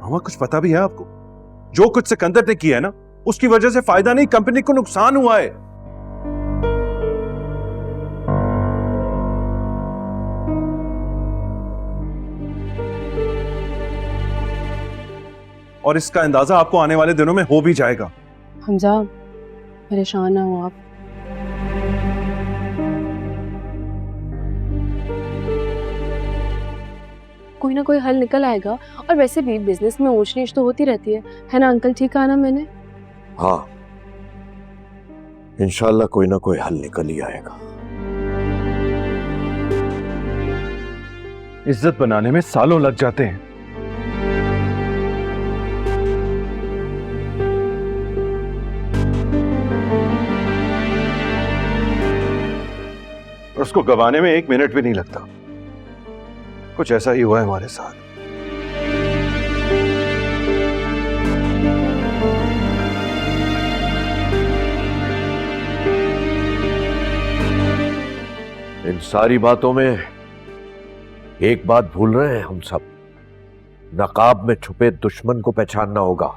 मामा कुछ पता भी है आपको? जो कुछ सिकंदर ने किया है ना, उसकी वजह से फायदा नहीं, कंपनी को नुकसान हुआ है। और इसका अंदाजा आपको आने वाले दिनों में हो भी जाएगा। हमजा, परेशान ना हो आप। कोई ना कोई हल निकल आएगा। और वैसे भी बिजनेस में ऊंच नीच तो होती रहती है ना अंकल? ठीक कहा ना मैंने? हाँ, इंशाल्लाह कोई ना कोई हल निकल ही आएगा। इज्जत बनाने में सालों लग जाते हैं। और उसको गंवाने में 1 मिनट भी नहीं लगता। कुछ ऐसा ही हुआ है हमारे साथ। इन सारी बातों में एक बात भूल रहे हैं हम सब, नकाब में छुपे दुश्मन को पहचानना होगा।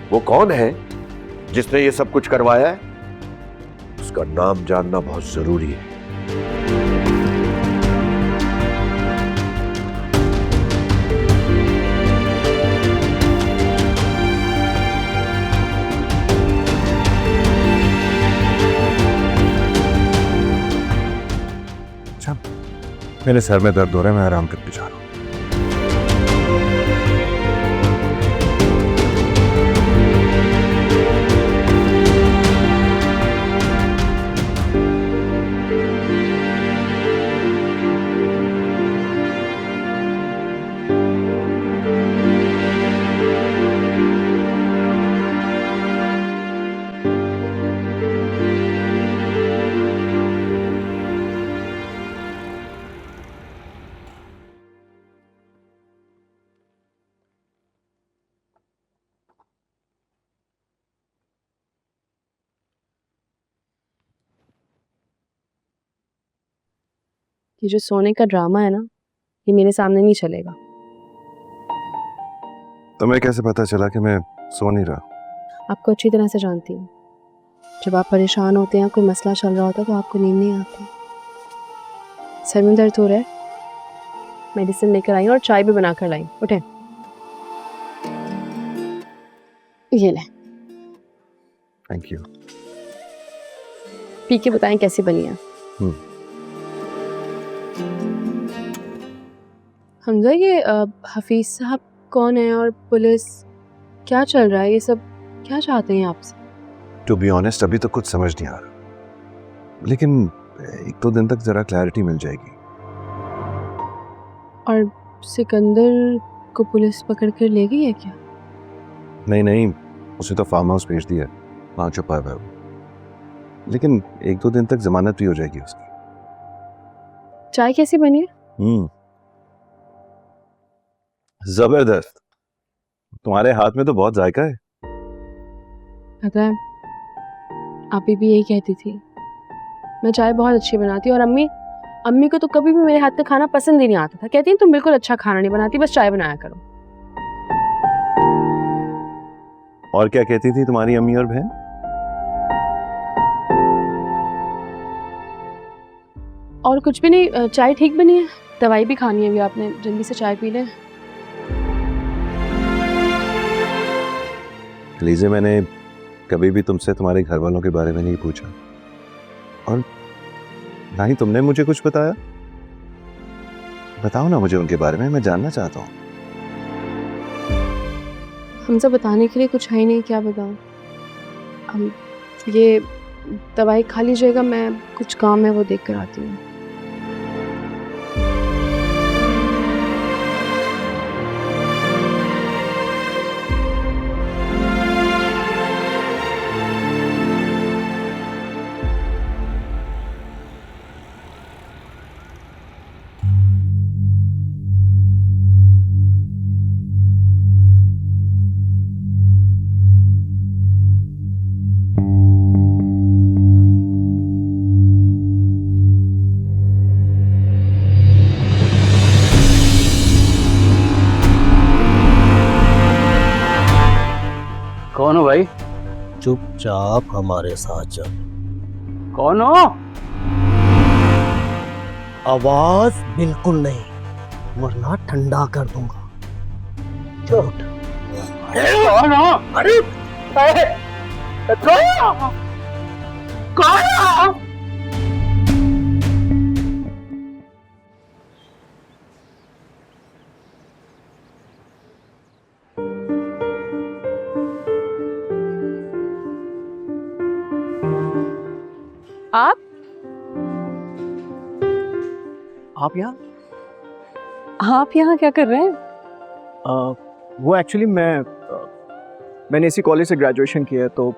वो कौन है जिसने ये सब कुछ करवाया है? उसका नाम जानना बहुत जरूरी है। अच्छा, मेरे सर में दर्द हो रहा है, मैं आराम करके जा रहा हूं। ये जो सोने का ड्रामा है ना, ये मेरे सामने नहीं चलेगा। तुम्हें कैसे पता चला कि मैं सो नहीं रहा? आपको अच्छी तरह से जानती हूँ। जब आप परेशान होते हैं, कोई मसला चल रहा होता है, तो आपको नींद नहीं आती। सर में दर्द हो रहा है, मेडिसिन लेकर आई और चाय भी बनाकर लाई। उठे, ये ले। Thank you. पी के बताएं कैसी बनी है। हमजा, ये हफीज साहब कौन है और पुलिस क्या चल रहा है? ये सब क्या चाहते हैं आपसे? टू बी ऑनेस्ट अभी तो कुछ समझ नहीं आ रहा, लेकिन 1-2 दिन तक जरा क्लैरिटी मिल जाएगी। और सिकंदर को पुलिस पकड़ कर ले गई है क्या? नहीं, उसे तो फार्म हाउस भेज दिया, वहां छुपा हुआ है वो। लेकिन 1-2 दिन तक जमानत भी हो जाएगी उसकी। चाय कैसी बनी है? जबरदस्त। तुम्हारे हाथ में तो बहुत जायका है। पता है, अभी भी यही कहती थी, मैं चाय बहुत अच्छी बनाती हूँ। और अम्मी को तो कभी भी मेरे हाथ का खाना पसंद ही नहीं आता था। कहती हैं तुम बिल्कुल अच्छा खाना नहीं बनाती, बस चाय बनाया करो। और क्या कहती थी तुम्हारी अम्मी और बहन? और कुछ भी नहीं, चाय ठीक बनी है। दवाई भी खानी है अभी आपने, जल्दी से चाय पी ले। लीजिए, मैंने कभी भी तुमसे तुम्हारे घर वालों के बारे में नहीं पूछा, और ना ही तुमने मुझे कुछ बताया। बताओ ना मुझे उनके बारे में, मैं जानना चाहता हूँ। हमसे बताने के लिए कुछ है ही नहीं, क्या बताऊं। हम ये दवाई खा लीजिएगा, मैं कुछ काम है वो देख कर आती हूँ। चुपचाप हमारे साथ चल। कौन हो? आवाज बिल्कुल नहीं, वरना ठंडा कर दूंगा। चल उठ। कौन हो? अरे कौन हो? आप आप यहाँ क्या कर रहे हैं? वो एक्चुअली मैंने इसी कॉलेज से ग्रेजुएशन किया है, तो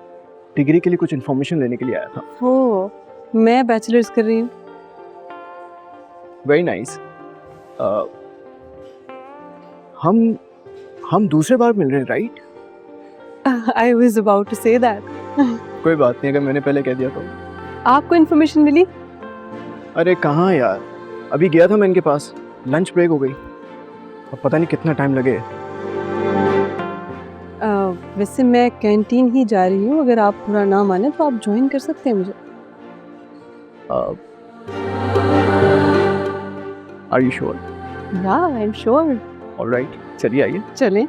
डिग्री के लिए कुछ इन्फॉर्मेशन लेने के लिए आया था। ओ, मैं बैचलर्स कर रही हूँ। Very nice. हम दूसरे बार मिल रहे हैं, right? I was about to say that. कोई बात नहीं, अगर मैंने पहले कह दिया तो। आपको इन्फॉर्मेशन मिली? अरे कहाँ यार, अभी गया था मैं इनके पास, लंच ब्रेक हो गई, अब पता नहीं कितना टाइम लगे। वैसे मैं कैंटीन ही जा रही हूँ, अगर आप पूरा ना माने तो आप ज्वाइन कर सकते हैं मुझे। Are you sure? या आई एम श्योर। ऑलराइट, चलिए आइए। चलें।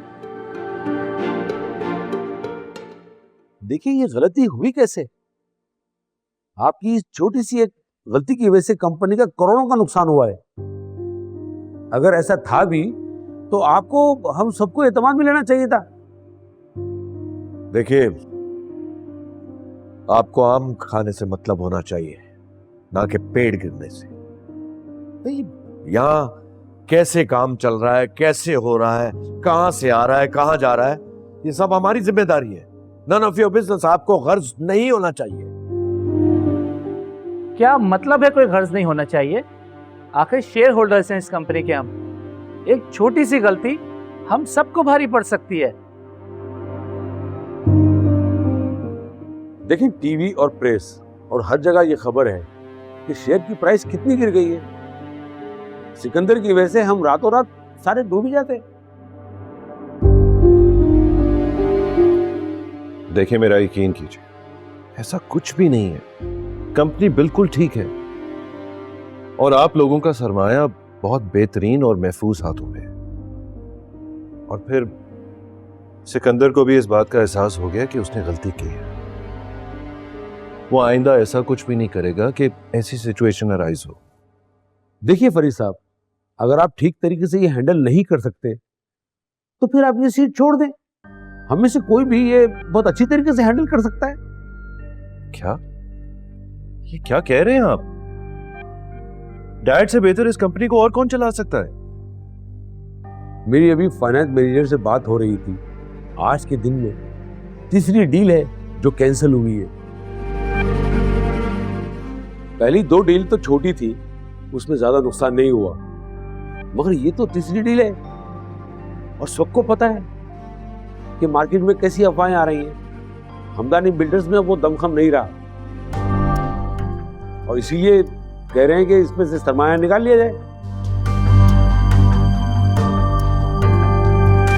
देखिए ये गलती हुई कैसे? आपकी इस छोटी सी एक गलती की वजह से कंपनी का करोड़ों का नुकसान हुआ है। अगर ऐसा था भी तो आपको हम सबको एतमाद में लेना चाहिए था। देखिए, आपको आम खाने से मतलब होना चाहिए, ना कि पेड़ गिरने से। नहीं, यहां कैसे काम चल रहा है, कैसे हो रहा है, कहां से आ रहा है, कहां जा रहा है, ये सब हमारी जिम्मेदारी है। None of your business. आपको गर्ज नहीं होना चाहिए। क्या मतलब है कोई गर्ज नहीं होना चाहिए? आखिर शेयर होल्डर्स हैं इस कंपनी के हम। एक छोटी सी गलती हम सबको भारी पड़ सकती है। देखिए टीवी और प्रेस और हर जगह ये खबर है कि शेयर की प्राइस कितनी गिर गई है। सिकंदर की वजह से हम रातों रात सारे डूब ही जाते। देखिए मेरा यकीन कीजिए, ऐसा कुछ भी नहीं है। कंपनी बिल्कुल ठीक है और आप लोगों का सरमाया बहुत बेहतरीन और महफूज हाथों में है। और फिर सिकंदर को भी इस बात का एहसास हो गया कि उसने गलती की है। वो आइंदा ऐसा कुछ भी नहीं करेगा कि ऐसी सिचुएशन अराइज हो। देखिए फरीद साहब, अगर आप ठीक तरीके से ये हैंडल नहीं कर सकते तो फिर आप ये सीट छोड़ दें। हमें से कोई भी ये बहुत अच्छी तरीके से हैंडल कर सकता है। क्या? ये क्या कह रहे हैं आप? डैड से बेहतर इस कंपनी को और कौन चला सकता है? मेरी अभी फाइनेंस मैनेजर से बात हो रही थी। आज के दिन में तीसरी डील है जो कैंसिल हुई है। पहली 2 डील तो छोटी थी, उसमें ज्यादा नुकसान नहीं हुआ, मगर ये तो तीसरी डील है और सबको पता है कि मार्केट में कैसी अफवाहें आ रही हैं। हमदानी बिल्डर्स में वो दमखम नहीं रहा और इसीलिए कह रहे हैं कि इसमें से सरमाया निकाल लिया जाए।